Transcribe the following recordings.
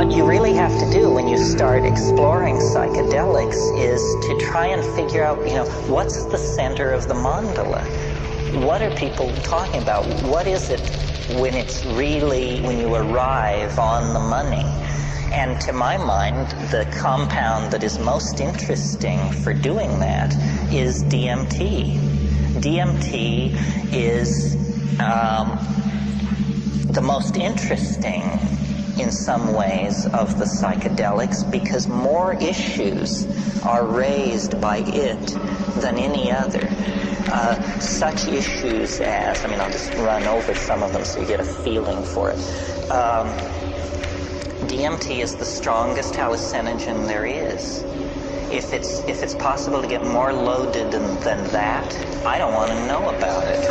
what you really have to do when you start exploring psychedelics is to try and figure out, what's the center of the mandala? What are people talking about? What is it when you arrive on the money? And to my mind, the compound that is most interesting for doing that is DMT. DMT is the most interesting in some ways of the psychedelics because more issues are raised by it than any other. Such issues as, I'll just run over some of them so you get a feeling for it. DMT is the strongest hallucinogen there is. If it's possible to get more loaded than that, I don't want to know about it.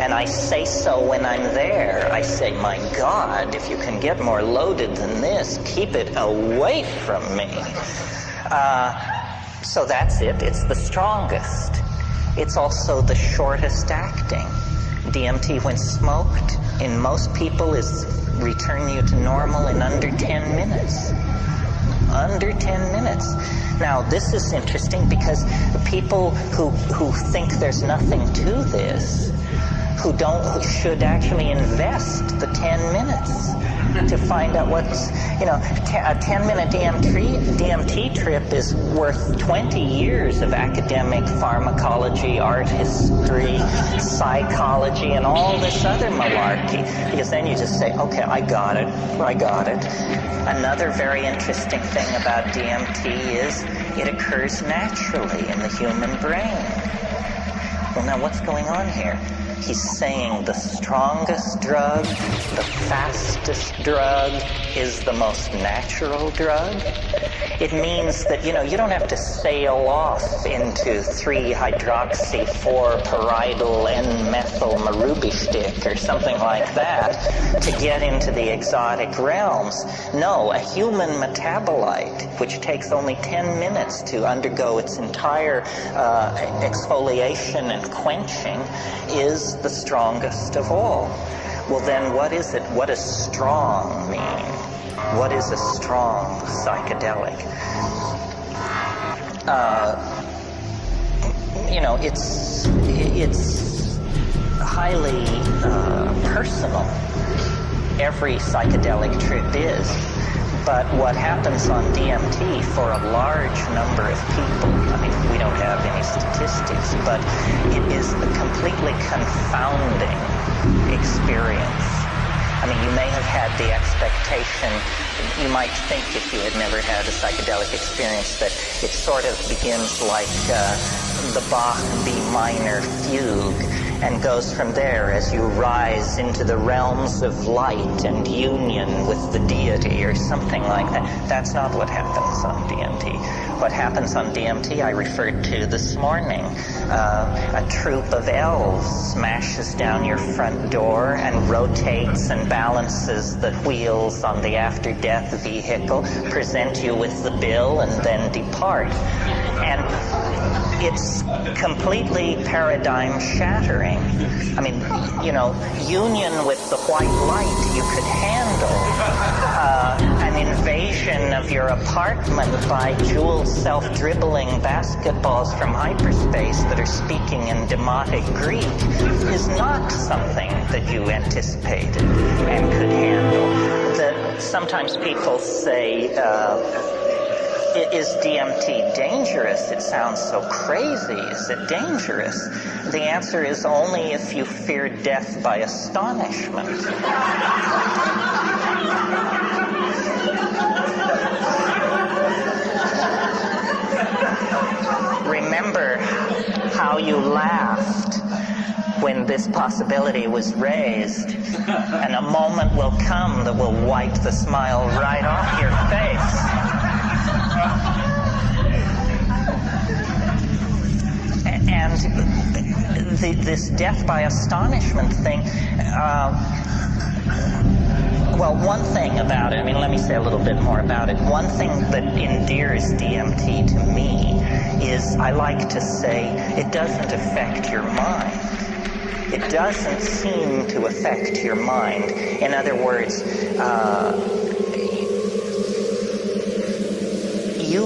And I say so when I'm there. I say, my God, if you can get more loaded than this, keep it away from me. So that's it. It's the strongest. It's also the shortest acting. DMT, when smoked, in most people is return you to normal in under 10 minutes. Under 10 minutes. Now, this is interesting because the people who think there's nothing to this, who should actually invest the 10 minutes to find out what's, a 10-minute DMT trip is worth 20 years of academic pharmacology, art history, psychology, and all this other malarkey. Because then you just say, okay, I got it. Another very interesting thing about DMT is it occurs naturally in the human brain. Well, now what's going on here? He's saying the strongest drug, the fastest drug, is the most natural drug. It means that, you don't have to sail off into 3-hydroxy-4-pyridyl N-methyl marubishtik or something like that to get into the exotic realms. No, a human metabolite, which takes only 10 minutes to undergo its entire exfoliation and quenching, is the strongest of all. Well, then what is it? What does strong mean? What is a strong psychedelic? It's highly personal. Every psychedelic trip is. But what happens on DMT for a large number of people, we don't have any statistics, but it is a completely confounding experience. You may have had the expectation, you might think if you had never had a psychedelic experience, that it sort of begins like the Bach B minor fugue and goes from there as you rise into the realms of light and union with the deity or something like that. That's not what happens on DMT. What happens on DMT I referred to this morning. A troop of elves smashes down your front door and rotates and balances the wheels on the after-death vehicle, present you with the bill, and then depart. And it's completely paradigm shattering. Union with the white light you could handle. An invasion of your apartment by jeweled self-dribbling basketballs from hyperspace that are speaking in demotic Greek is not something that you anticipated and could handle. Sometimes people say, is DMT dangerous? It sounds so crazy. Is it dangerous? The answer is only if you fear death by astonishment. Remember how you laughed when this possibility was raised, and a moment will come that will wipe the smile right off your face. And this death by astonishment thing, one thing about it, let me say a little bit more about it. One thing that endears DMT to me is I like to say it doesn't affect your mind. It doesn't seem to affect your mind. In other words,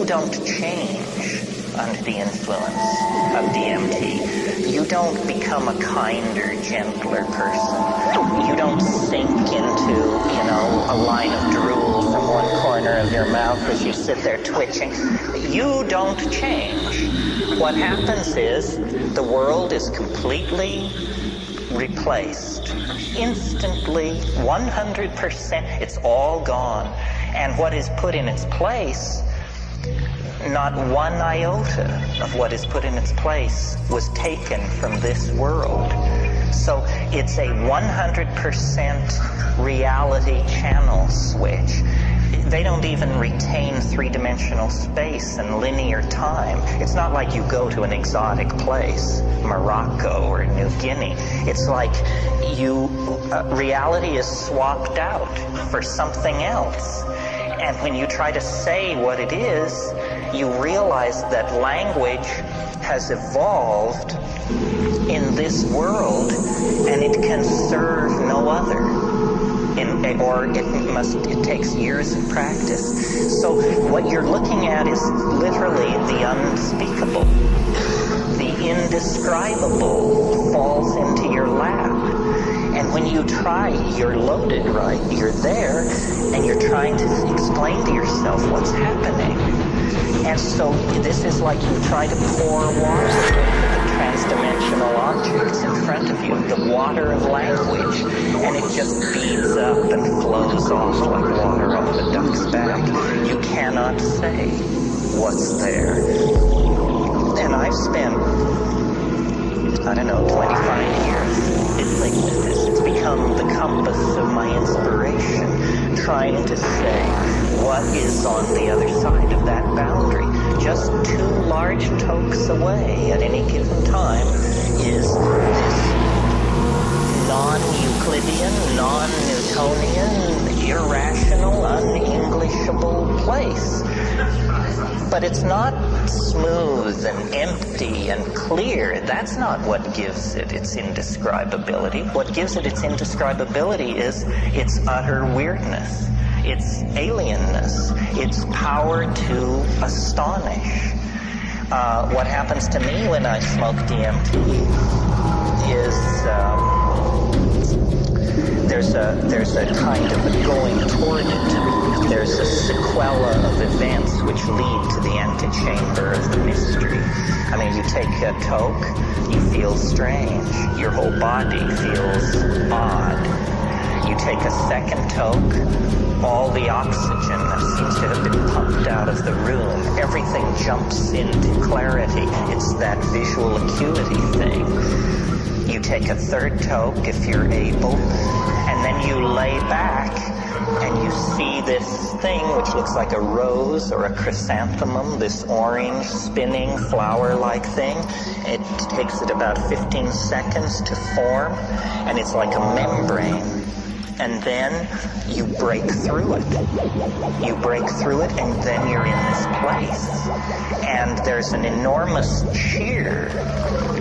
don't change under the influence of DMT. You don't become a kinder, gentler person. You don't sink into, a line of drool from one corner of your mouth as you sit there twitching. You don't change. What happens is the world is completely replaced. Instantly, 100%, it's all gone. And what is put in its place, not one iota of what is put in its place was taken from this world. So it's a 100% reality channel switch. They don't even retain three-dimensional space and linear time. It's not like you go to an exotic place, Morocco or New Guinea. It's like reality is swapped out for something else. And when you try to say what it is, you realize that language has evolved in this world and it can serve no other. It takes years of practice. So what you're looking at is literally the unspeakable. The indescribable falls into your lap. And when you try, you're loaded, right? You're there, and you're trying to explain to yourself what's happening. And so this is like you try to pour water over the transdimensional objects in front of you, the water of language, and it just beads up and flows off like water off a duck's back. You cannot say what's there. And I've spent, 25 years fiddling with this. It's become the compass of my inspiration, trying to say what is on the other side of that boundary. Just 2 large tokes away at any given time is this non-Euclidean, non-Newtonian, irrational, un-Englishable place. But it's not smooth and empty and clear. That's not what gives it its indescribability. What gives it its indescribability is its utter weirdness, its alienness, its power to astonish. What happens to me when I smoke DMT is there's a kind of a going toward it. There's a sequela of events which lead to the antechamber of the mystery. I mean, you take a toke, you feel strange. Your whole body feels odd. You take a second toke, all the oxygen that seems to have been pumped out of the room, everything jumps into clarity. It's that visual acuity thing. You take a third toke if you're able, and then you lay back and you see this thing which looks like a rose or a chrysanthemum, this orange spinning flower-like thing. It takes it about 15 seconds to form, and it's like a membrane. And then you break through it. You break through it, and then you're in this place. And there's an enormous shear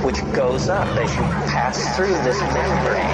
which goes up as you pass through this membrane.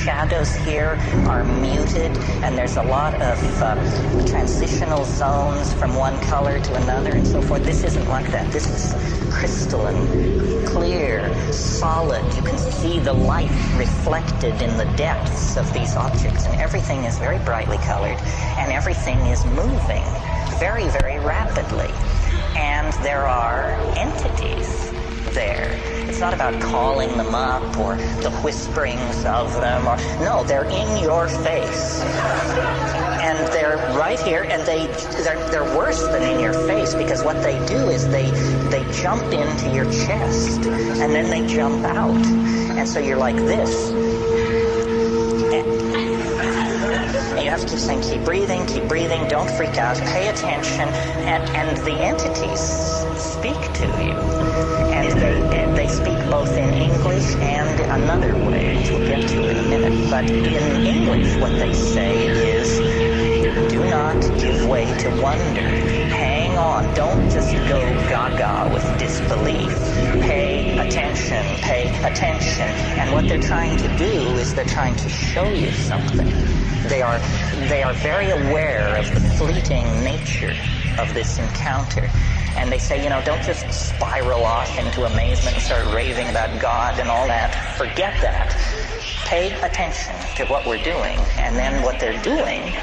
Shadows here are muted, and there's a lot of transitional zones from one color to another and so forth. This isn't like that. This is crystalline, clear, solid. You can see the light reflected in the depths of these objects, and everything is very brightly colored, and everything is moving very, very rapidly. And there are entities there. It's not about calling them up or the whisperings of them. No, they're in your face. And they're right here, and they're worse than in your face, because what they do is they jump into your chest, and then they jump out. And so you're like this. And you have to keep saying, keep breathing, don't freak out, pay attention, and the entities speak to you. And they speak both in English and another way, which we'll get to in a minute. But in English, what they say is, do not give way to wonder. Hang on. Don't just go gaga with disbelief. Pay attention. And what they're trying to do is they're trying to show you something. They are very aware of the fleeting nature of this encounter. And they say, don't just spiral off into amazement and start raving about God and all that. Forget that. Pay attention to what we're doing. And then what they're doing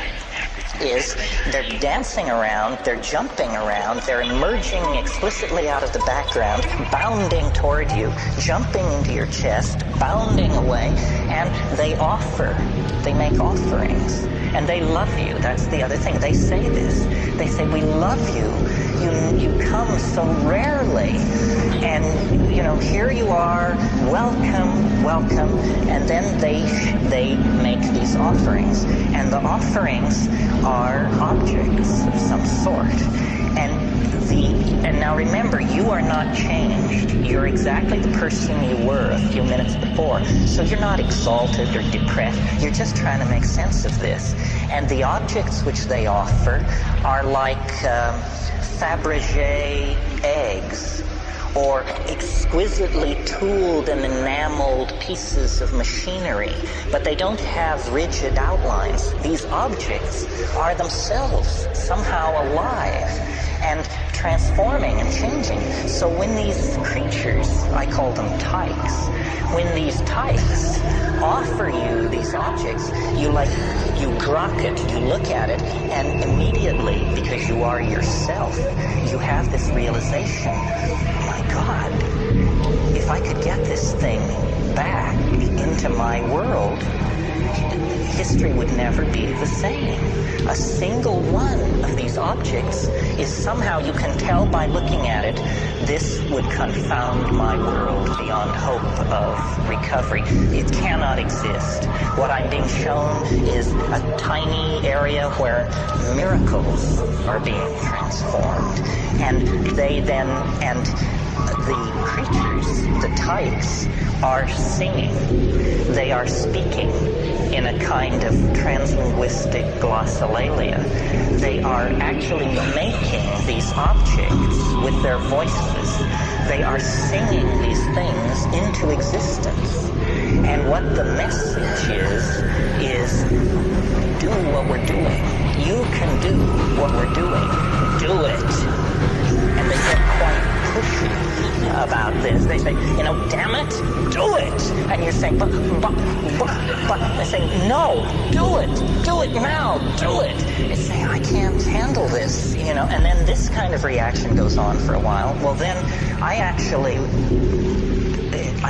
is they're dancing around, they're jumping around, they're emerging explicitly out of the background, bounding toward you, jumping into your chest, bounding away, and they make offerings. And they love you. That's the other thing. They say this. They say, we love you. You come so rarely. And, here you are. Welcome. And then they make these offerings. And the offerings are objects of some sort. And now remember, you are not changed. You're exactly the person you were a few minutes before. So you're not exalted or depressed. You're just trying to make sense of this. And the objects which they offer are like Fabergé eggs, or exquisitely tooled and enameled pieces of machinery, but they don't have rigid outlines. These objects are themselves somehow alive and transforming and changing. So when these creatures, I call them tykes, when these tykes offer you these objects, you grok it, you look at it, and immediately, because you are yourself, you have this realization, my God, if I could get this thing back into my world, history would never be the same. A single one of these objects is somehow, you can tell by looking at it, this would confound my world beyond hope of recovery. It cannot exist. What I'm being shown is a tiny area where miracles are being transformed. And the creatures, the tykes, are singing. They are speaking in a kind of translinguistic glossolalia. They are actually making these objects with their voices. They are singing these things into existence. And what the message is do what we're doing. You can do what we're doing. Do it. And they get quite pushy about this. They say, damn it, do it. And you're saying, but they're saying, no, do it now, do it. They say, I can't handle this, and then this kind of reaction goes on for a while. Well, then I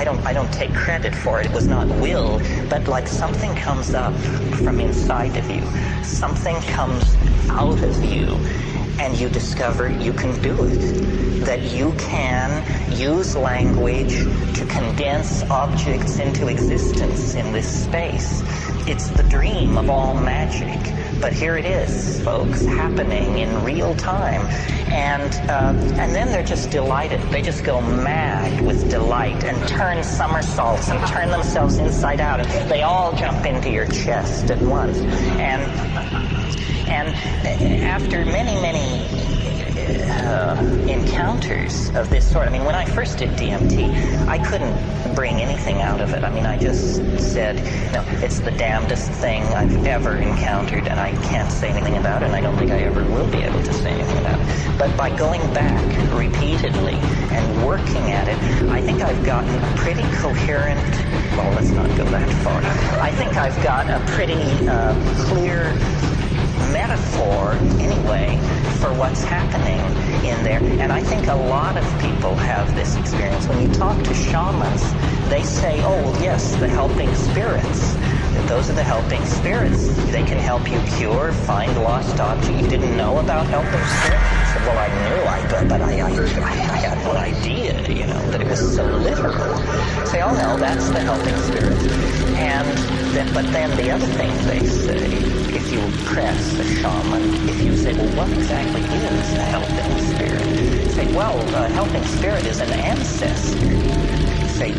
don't take credit for it. It was not will, but like something comes up from inside of you. Something comes out of you, and you discover you can do it. That you can use language to condense objects into existence in this space. It's the dream of all magic. But here it is, folks, happening in real time. And then they're just delighted. They just go mad with delight and turn somersaults and turn themselves inside out. And they all jump into your chest at once. And after many encounters of this sort. When I first did DMT, I couldn't bring anything out of it. I just said, it's the damnedest thing I've ever encountered, and I can't say anything about it, and I don't think I ever will be able to say anything about it. But by going back repeatedly and working at it, I think I've gotten a pretty coherent, well, let's not go that far. I think I've got a pretty clear metaphor, anyway, for what's happening in there. And I think a lot of people have this experience. When you talk to shamans, they say, oh, yes, the helping spirits. Those are the helping spirits. They can help you cure, find lost objects. You didn't know about helping spirits? I said, well, I knew, but I had no idea, that it was so literal. Say, oh, no, that's the helping spirit. But then the other thing they say, if you press a shaman, if you say, well, what exactly is a helping spirit? Say, well, a helping spirit is an ancestor. Say,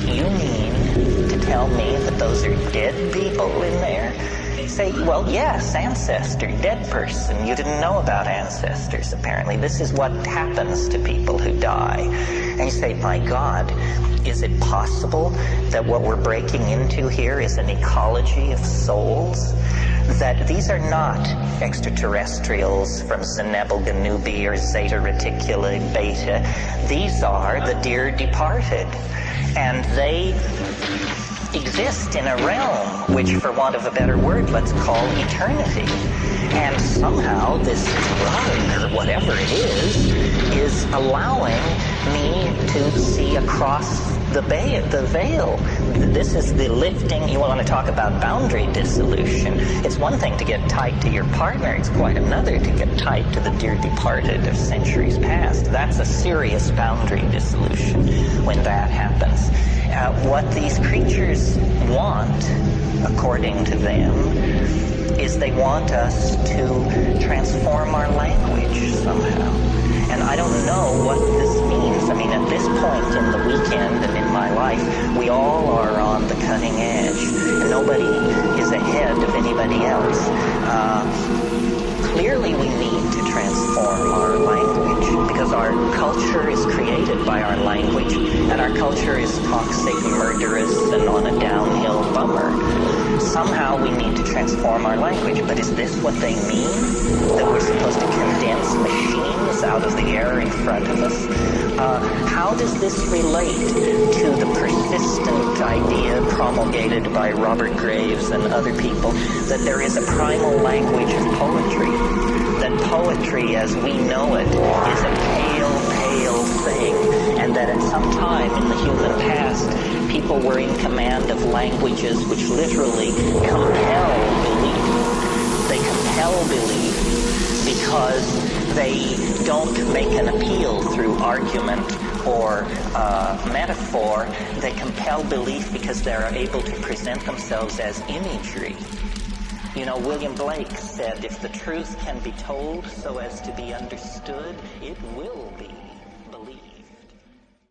you mean to tell me that those are dead people in there? Say, well, yes, ancestor, dead person. You didn't know about ancestors, apparently. This is what happens to people who die. And you say, my God, is it possible that what we're breaking into here is an ecology of souls? That these are not extraterrestrials from Zentangle Ganubi or Zeta Reticuli Beta. These are the dear departed. And they exist in a realm which, for want of a better word, let's call eternity. And somehow this drug, or whatever it is allowing me to see across the veil. This is the lifting. You want to talk about boundary dissolution. It's one thing to get tied to your partner. It's quite another to get tied to the dear departed of centuries past. That's a serious boundary dissolution when that happens. What these creatures want, according to them, is they want us to transform our language somehow. And I don't know what this means. At this point in the weekend and in my life, we all are on the cutting edge. And nobody is ahead of anybody else. Clearly we need to transform our language because our culture is created by our language, and our culture is toxic, murderous, and on a downhill bummer. Somehow we need to transform our language, but is this what they mean? That we're supposed to condense machines out of the air in front of us? How does this relate to the persistent idea promulgated by Robert Graves and other people that there is a primal language of poetry? That poetry as we know it is a pale, pale thing, and that at some time in the human past, people were in command of languages which literally compel belief. They compel belief because they don't make an appeal through argument or metaphor. They compel belief because they are able to present themselves as imagery. William Blake said, if the truth can be told so as to be understood, it will be.